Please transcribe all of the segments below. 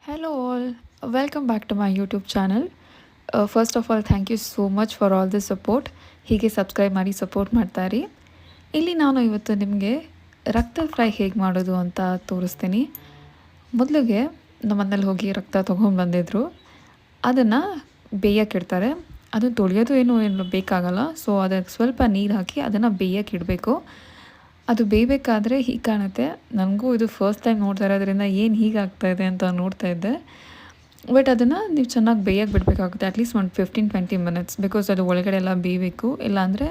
Hello, all. Welcome back to my YouTube channel. First of all, thank you so much for all the support. ಹೀಗೆ subscribe ಮಾಡಿ support ಮಾಡ್ತಾ ಇರಿ. ಇಲ್ಲಿ ನಾನು ಇವತ್ತು ನಿಮಗೆ ರಕ್ತ ಫ್ರೈ ಹೇಗೆ ಮಾಡೋದು ಅಂತ ತೋರಿಸ್ತೀನಿ. ಮೊದಲಿಗೆ ನಮ್ಮ ಮನೇಲಿ ಹೋಗಿ ರಕ್ತ ತೊಗೊಂಡು ಬಂದಿದ್ರು. ಅದನ್ನು ಬೇಯಕ್ಕಿಡ್ತಾರೆ. ಅದನ್ನು ತೊಳೆಯೋದು ಏನು ಬೇಕಾಗಲ್ಲ. ಸೊ ಅದಕ್ಕೆ ಸ್ವಲ್ಪ ನೀರು ಹಾಕಿ ಅದನ್ನು ಬೇಯಕ್ಕಿಡಬೇಕು. ಅದು ಬೇಯಬೇಕಾದ್ರೆ ಹೀಗೆ ಕಾಣುತ್ತೆ. ನನಗೂ ಇದು ಫಸ್ಟ್ ಟೈಮ್ ನೋಡ್ತಾ ಇರೋದ್ರಿಂದ ಏನು ಹೀಗೆ ಆಗ್ತಾಯಿದೆ ಅಂತ ನೋಡ್ತಾ ಇದ್ದೆ. ಬಟ್ ಅದನ್ನು ನೀವು ಚೆನ್ನಾಗಿ ಬೇಯಕ್ಕೆ ಬಿಡಬೇಕಾಗುತ್ತೆ. ಅಟ್ಲೀಸ್ಟ್ ಒಂದು 15-20 ಮಿನಿಟ್ಸ್. ಬಿಕಾಸ್ ಅದು ಒಳಗಡೆ ಎಲ್ಲ ಬೇಯಬೇಕು. ಇಲ್ಲಾಂದರೆ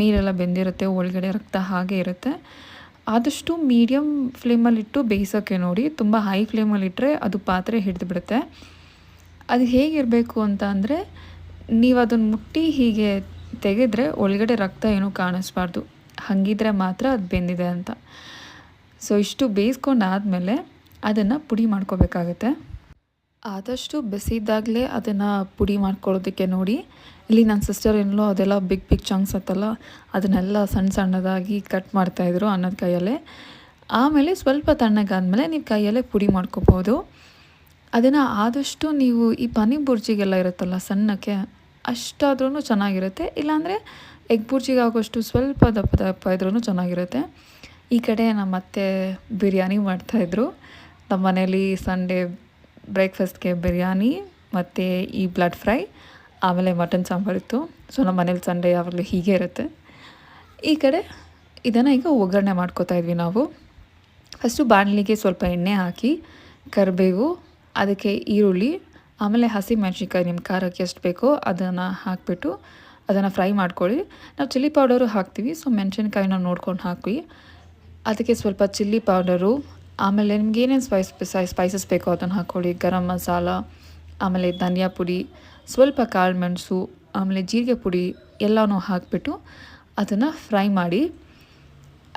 ನೀರೆಲ್ಲ ಬೆಂದಿರುತ್ತೆ, ಒಳಗಡೆ ರಕ್ತ ಹಾಗೆ ಇರುತ್ತೆ. ಆದಷ್ಟು ಮೀಡಿಯಮ್ ಫ್ಲೇಮಲ್ಲಿಟ್ಟು ಬೇಯಿಸೋಕ್ಕೆ ನೋಡಿ. ತುಂಬ ಹೈ ಫ್ಲೇಮಲ್ಲಿಟ್ಟರೆ ಅದು ಪಾತ್ರೆ ಹಿಡಿದು ಬಿಡುತ್ತೆ. ಅದು ಹೇಗಿರಬೇಕು ಅಂತ ಅಂದರೆ, ನೀವು ಅದನ್ನು ಮುಟ್ಟಿ ಹೀಗೆ ತೆಗೆದ್ರೆ ಒಳಗಡೆ ರಕ್ತ ಏನೂ ಕಾಣಿಸ್ಬಾರ್ದು. ಹಾಗಿದ್ರೆ ಮಾತ್ರ ಅದು ಬೆಂದಿದೆ ಅಂತ. ಸೊ ಇಷ್ಟು ಬೇಯಿಸ್ಕೊಂಡಾದಮೇಲೆ ಅದನ್ನು ಪುಡಿ ಮಾಡ್ಕೋಬೇಕಾಗತ್ತೆ. ಆದಷ್ಟು ಬಿಸಿದಾಗಲೇ ಅದನ್ನು ಪುಡಿ ಮಾಡ್ಕೊಳ್ಳೋದಕ್ಕೆ ನೋಡಿ. ಇಲ್ಲಿ ನನ್ನ ಸಿಸ್ಟರ್ ಏನೋ ಅದೆಲ್ಲ ಬಿಗ್ ಚಂಕ್ಸ್ ಅಂತಲ್ಲ, ಅದನ್ನೆಲ್ಲ ಸಣ್ಣದಾಗಿ ಕಟ್ ಮಾಡ್ತಾಯಿದ್ರು ಅನ್ನದ ಕೈಯಲ್ಲೇ. ಆಮೇಲೆ ಸ್ವಲ್ಪ ತಣ್ಣಗಾದ್ಮೇಲೆ ನೀವು ಕೈಯಲ್ಲೇ ಪುಡಿ ಮಾಡ್ಕೋಬೋದು. ಅದನ್ನು ಆದಷ್ಟು ನೀವು ಈ ಪನ್ನೀರ್ ಬುರ್ಜಿಗೆಲ್ಲ ಇರುತ್ತಲ್ಲ ಸಣ್ಣಕ್ಕೆ, ಅಷ್ಟಾದ್ರೂ ಚೆನ್ನಾಗಿರುತ್ತೆ. ಇಲ್ಲಾಂದರೆ ಎಗ್ ಬುರ್ಜಿಗೆ ಆಗೋಷ್ಟು ಸ್ವಲ್ಪ ದಪ್ಪ ಇದ್ರೂ ಚೆನ್ನಾಗಿರುತ್ತೆ. ಈ ಕಡೆ ನಮ್ಮ ಅತ್ತೆ ಬಿರಿಯಾನಿ ಮಾಡ್ತಾಯಿದ್ರು. ನಮ್ಮ ಮನೇಲಿ ಸಂಡೇ ಬ್ರೇಕ್ಫಾಸ್ಟ್ಗೆ ಬಿರಿಯಾನಿ ಮತ್ತು ಈ ಬ್ಲಡ್ ಫ್ರೈ, ಆಮೇಲೆ ಮಟನ್ ಸಾಂಬಾರಿತ್ತು. ಸೊ ನಮ್ಮ ಮನೇಲಿ ಸಂಡೇ ಯಾವಾಗಲೂ ಹೀಗೆ ಇರುತ್ತೆ. ಈ ಕಡೆ ಇದನ್ನು ಈಗ ಒಗ್ಗರಣೆ ಮಾಡ್ಕೋತಾ ಇದ್ವಿ ನಾವು. ಫಸ್ಟು ಬಾಣಲಿಗೆ ಸ್ವಲ್ಪ ಎಣ್ಣೆ ಹಾಕಿ, ಕರಿಬೇವು, ಅದಕ್ಕೆ ಈರುಳ್ಳಿ, ಆಮೇಲೆ ಹಸಿಮೆಣ್ಸಿನ್ಕಾಯಿ ನಿಮ್ಮ ಖಾರಕ್ಕೆ ಎಷ್ಟು ಬೇಕೋ ಅದನ್ನು ಹಾಕಿಬಿಟ್ಟು ಅದನ್ನು ಫ್ರೈ ಮಾಡ್ಕೊಳ್ಳಿ. ನಾವು ಚಿಲ್ಲಿ ಪೌಡರು ಹಾಕ್ತೀವಿ. ಸೊ ಮೆಣಸಿನ್ಕಾಯಿನ ನೋಡ್ಕೊಂಡು ಹಾಕಿ. ಅದಕ್ಕೆ ಸ್ವಲ್ಪ ಚಿಲ್ಲಿ ಪೌಡರು, ಆಮೇಲೆ ನಿಮ್ಗೆ ಏನೇನು ಸ್ಪೈಸಸ್ ಬೇಕೋ ಅದನ್ನು ಹಾಕ್ಕೊಳ್ಳಿ. ಗರಂ ಮಸಾಲ, ಆಮೇಲೆ ಧನಿಯಾ ಪುಡಿ, ಸ್ವಲ್ಪ ಕಾಳು ಮೆಣಸು, ಆಮೇಲೆ ಜೀರಿಗೆ ಪುಡಿ ಎಲ್ಲನೂ ಹಾಕಿಬಿಟ್ಟು ಅದನ್ನು ಫ್ರೈ ಮಾಡಿ.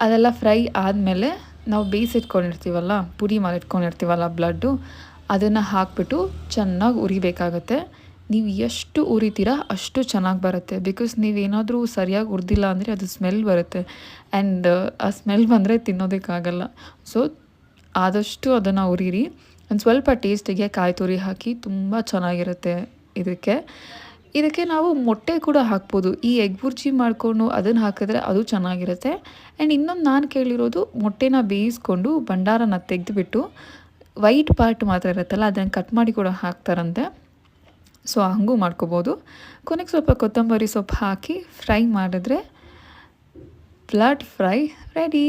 ಅದೆಲ್ಲ ಫ್ರೈ ಆದಮೇಲೆ ನಾವು ಬೇಯಿಸಿಟ್ಕೊಂಡಿರ್ತೀವಲ್ಲ, ಪುಡಿ ಮಾಡಿಟ್ಕೊಂಡಿರ್ತೀವಲ್ಲ ಬ್ಲಡ್ಡು, ಅದನ್ನು ಹಾಕಿಬಿಟ್ಟು ಚೆನ್ನಾಗಿ ಉರಿಬೇಕಾಗತ್ತೆ. ನೀವು ಎಷ್ಟು ಉರಿತೀರಾ ಅಷ್ಟು ಚೆನ್ನಾಗಿ ಬರುತ್ತೆ. ಬಿಕಾಸ್ ನೀವೇನಾದರೂ ಸರಿಯಾಗಿ ಹುರಿದಿಲ್ಲ ಅಂದರೆ ಅದು ಸ್ಮೆಲ್ ಬರುತ್ತೆ. ಆ್ಯಂಡ್ ಆ ಸ್ಮೆಲ್ ಬಂದರೆ ತಿನ್ನೋದಕ್ಕಾಗಲ್ಲ. ಸೊ ಆದಷ್ಟು ಅದನ್ನು ಉರಿರಿ. ಒಂದು ಸ್ವಲ್ಪ ಟೇಸ್ಟಿಗೆ ಕಾಯಿ ತುರಿ ಹಾಕಿ ತುಂಬ ಚೆನ್ನಾಗಿರುತ್ತೆ. ಇದಕ್ಕೆ ನಾವು ಮೊಟ್ಟೆ ಕೂಡ ಹಾಕ್ಬೋದು. ಈ ಎಗ್ ಬುರ್ಜಿ ಮಾಡಿಕೊಂಡು ಅದನ್ನು ಹಾಕಿದ್ರೆ ಅದು ಚೆನ್ನಾಗಿರುತ್ತೆ. ಆ್ಯಂಡ್ ಇನ್ನೊಂದು ನಾನು ಕೇಳಿರೋದು, ಮೊಟ್ಟೆನ ಬೇಯಿಸ್ಕೊಂಡು ಭಂಡಾರನ ತೆಗೆದುಬಿಟ್ಟು ವೈಟ್ ಪಾರ್ಟ್ ಮಾತ್ರ ಇರುತ್ತಲ್ಲ ಅದನ್ನು ಕಟ್ ಮಾಡಿ ಕೂಡ ಹಾಕ್ತಾರಂತೆ. ಸೊ ಹಂಗೂ ಮಾಡ್ಕೋಬೋದು. ಕೊನೆಗೆ ಸ್ವಲ್ಪ ಕೊತ್ತಂಬರಿ ಸೊಪ್ಪು ಹಾಕಿ ಫ್ರೈ ಮಾಡಿದ್ರೆ ಬ್ಲಡ್ ಫ್ರೈ ರೆಡಿ.